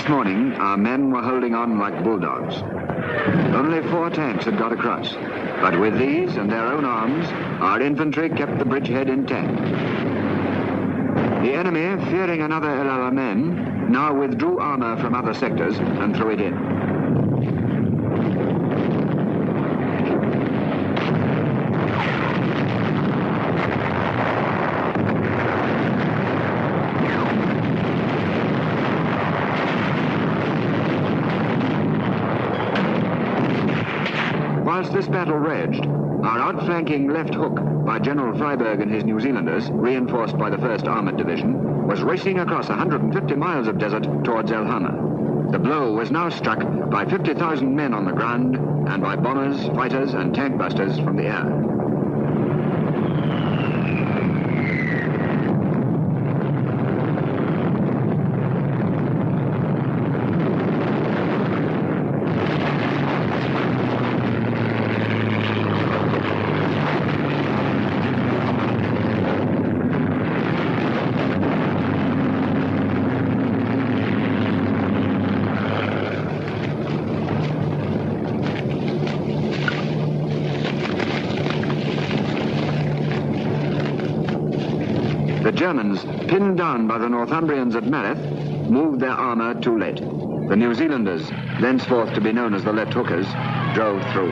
morning, our men were holding on like bulldogs. Only 4 tanks had got across, but with these and their own arms, our infantry kept the bridgehead intact. The enemy, fearing another ill our men, now withdrew armor from other sectors and threw it in. Whilst this battle raged, our outflanking left hook by General Freyberg and his New Zealanders, reinforced by the 1st Armoured Division, was racing across 150 miles of desert towards El Hama. The blow was now struck by 50,000 men on the ground and by bombers, fighters and tank busters from the air. The Germans, pinned down by the Northumbrians at Meredith, moved their armour too late. The New Zealanders, thenceforth to be known as the left hookers, drove through.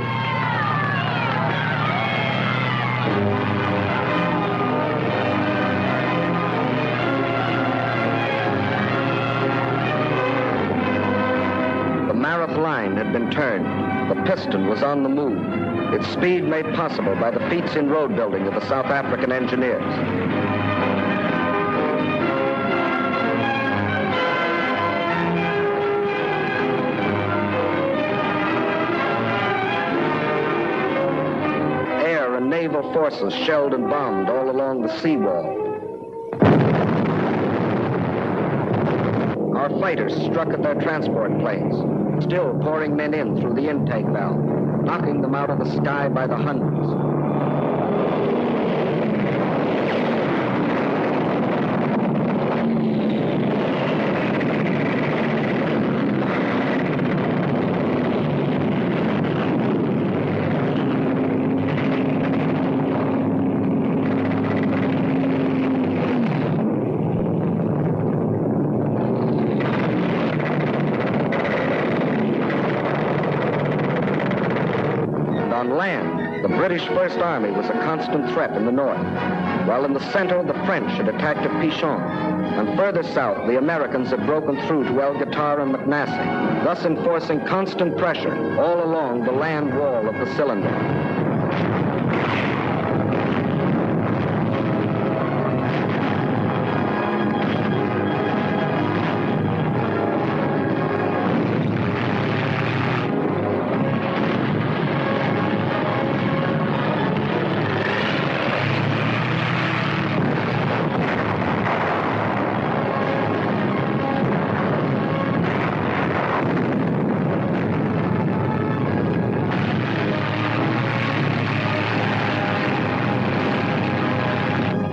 The Meredith line had been turned. The piston was on the move. Its speed made possible by the feats in road building of the South African engineers. Naval forces shelled and bombed all along the seawall. Our fighters struck at their transport planes, still pouring men in through the intake valve, knocking them out of the sky by the hundreds. The British First Army was a constant threat in the north, while in the center the French had attacked at Pichon, and further south the Americans had broken through to El Guitar and McNassy, thus enforcing constant pressure all along the land wall of the cylinder.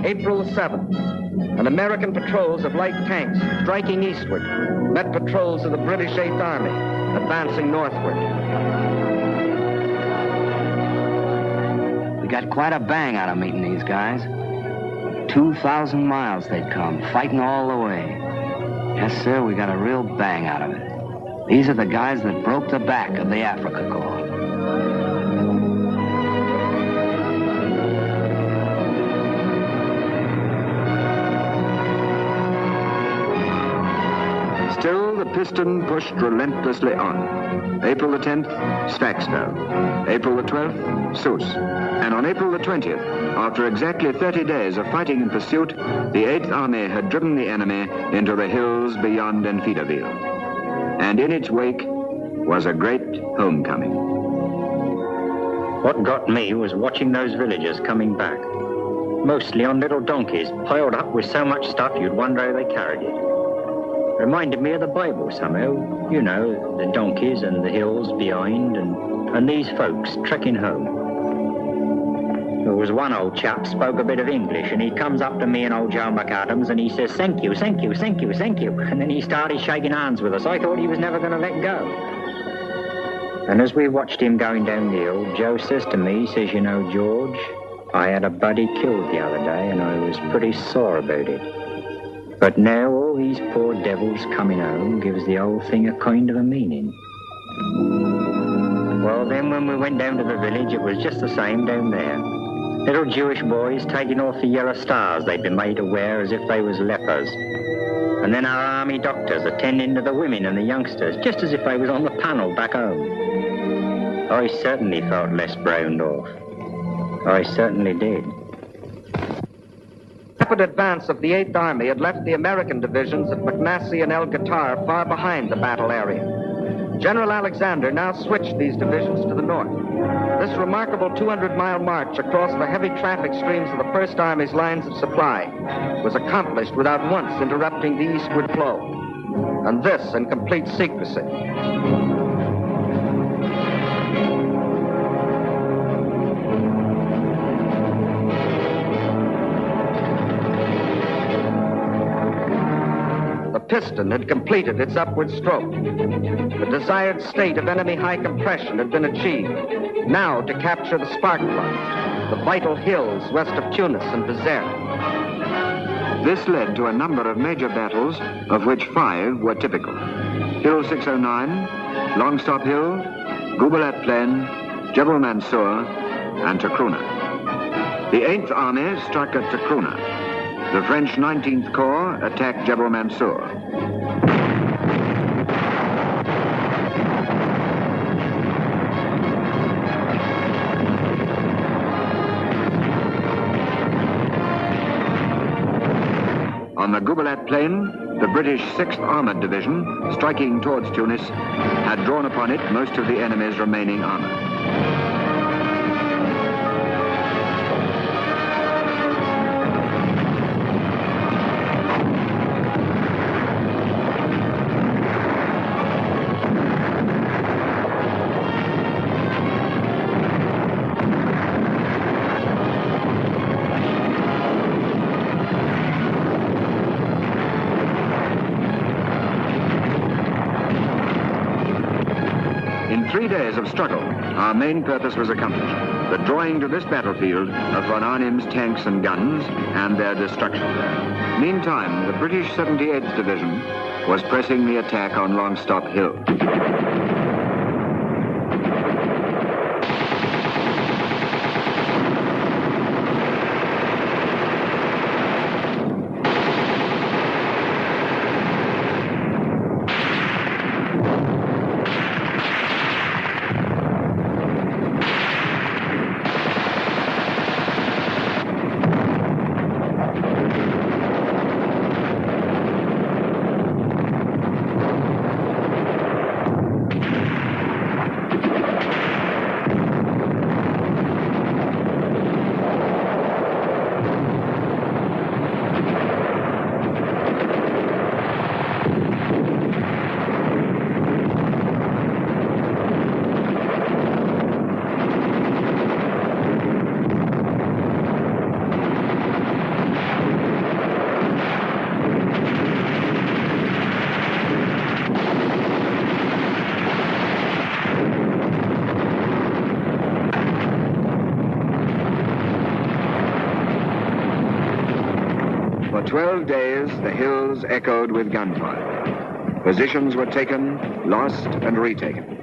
April the 7th, and American patrols of light tanks striking eastward met patrols of the British 8th Army advancing northward. We got quite a bang out of meeting these guys. 2,000 miles they'd come, fighting all the way. Yes, sir, we got a real bang out of it. These are the guys that broke the back of the Africa Corps. Still, the piston pushed relentlessly on. April the 10th, Sfax fell. April the 12th, Sousse. And on April the 20th, after exactly 30 days of fighting in pursuit, the 8th Army had driven the enemy into the hills beyond Enfidaville. And in its wake was a great homecoming. What got me was watching those villagers coming back. Mostly on little donkeys, piled up with so much stuff you'd wonder how they carried it. Reminded me of the Bible somehow. You know, the donkeys and the hills behind, and these folks trekking home. There was one old chap spoke a bit of English, and he comes up to me and old Joe McAdams, and he says, "Thank you, thank you, thank you, thank you." And then he started shaking hands with us. I thought he was never going to let go. And as we watched him going down the hill, Joe says to me, he says, "You know, George, I had a buddy killed the other day, and I was pretty sore about it. But now all these poor devils coming home gives the whole thing a kind of a meaning." Well, then when we went down to the village, it was just the same down there. Little Jewish boys taking off the yellow stars they'd been made to wear as if they was lepers. And then our army doctors attending to the women and the youngsters, just as if they was on the panel back home. I certainly felt less browned off. I certainly did. The rapid advance of the 8th Army had left the American divisions at McNassie and El Qatar far behind the battle area. General Alexander now switched these divisions to the north. This remarkable 200-mile march across the heavy traffic streams of the First Army's lines of supply was accomplished without once interrupting the eastward flow, and this in complete secrecy. The piston had completed its upward stroke. The desired state of enemy high compression had been achieved. Now to capture the spark plug, the vital hills west of Tunis and Bizerte. This led to a number of major battles, of which 5 were typical. Hill 609, Longstop Hill, Gubalat Plain, Jebel Mansour, and Takruna. The 8th Army struck at Takruna. The French 19th Corps attacked Jebel Mansour. On the Gubalat Plain, the British 6th Armoured Division, striking towards Tunis, had drawn upon it most of the enemy's remaining armour. In 3 days of struggle, our main purpose was accomplished, the drawing to this battlefield of von Arnim's tanks and guns and their destruction. Meantime, the British 78th Division was pressing the attack on Longstop Hill. For 12 days, the hills echoed with gunfire. Positions were taken, lost, and retaken.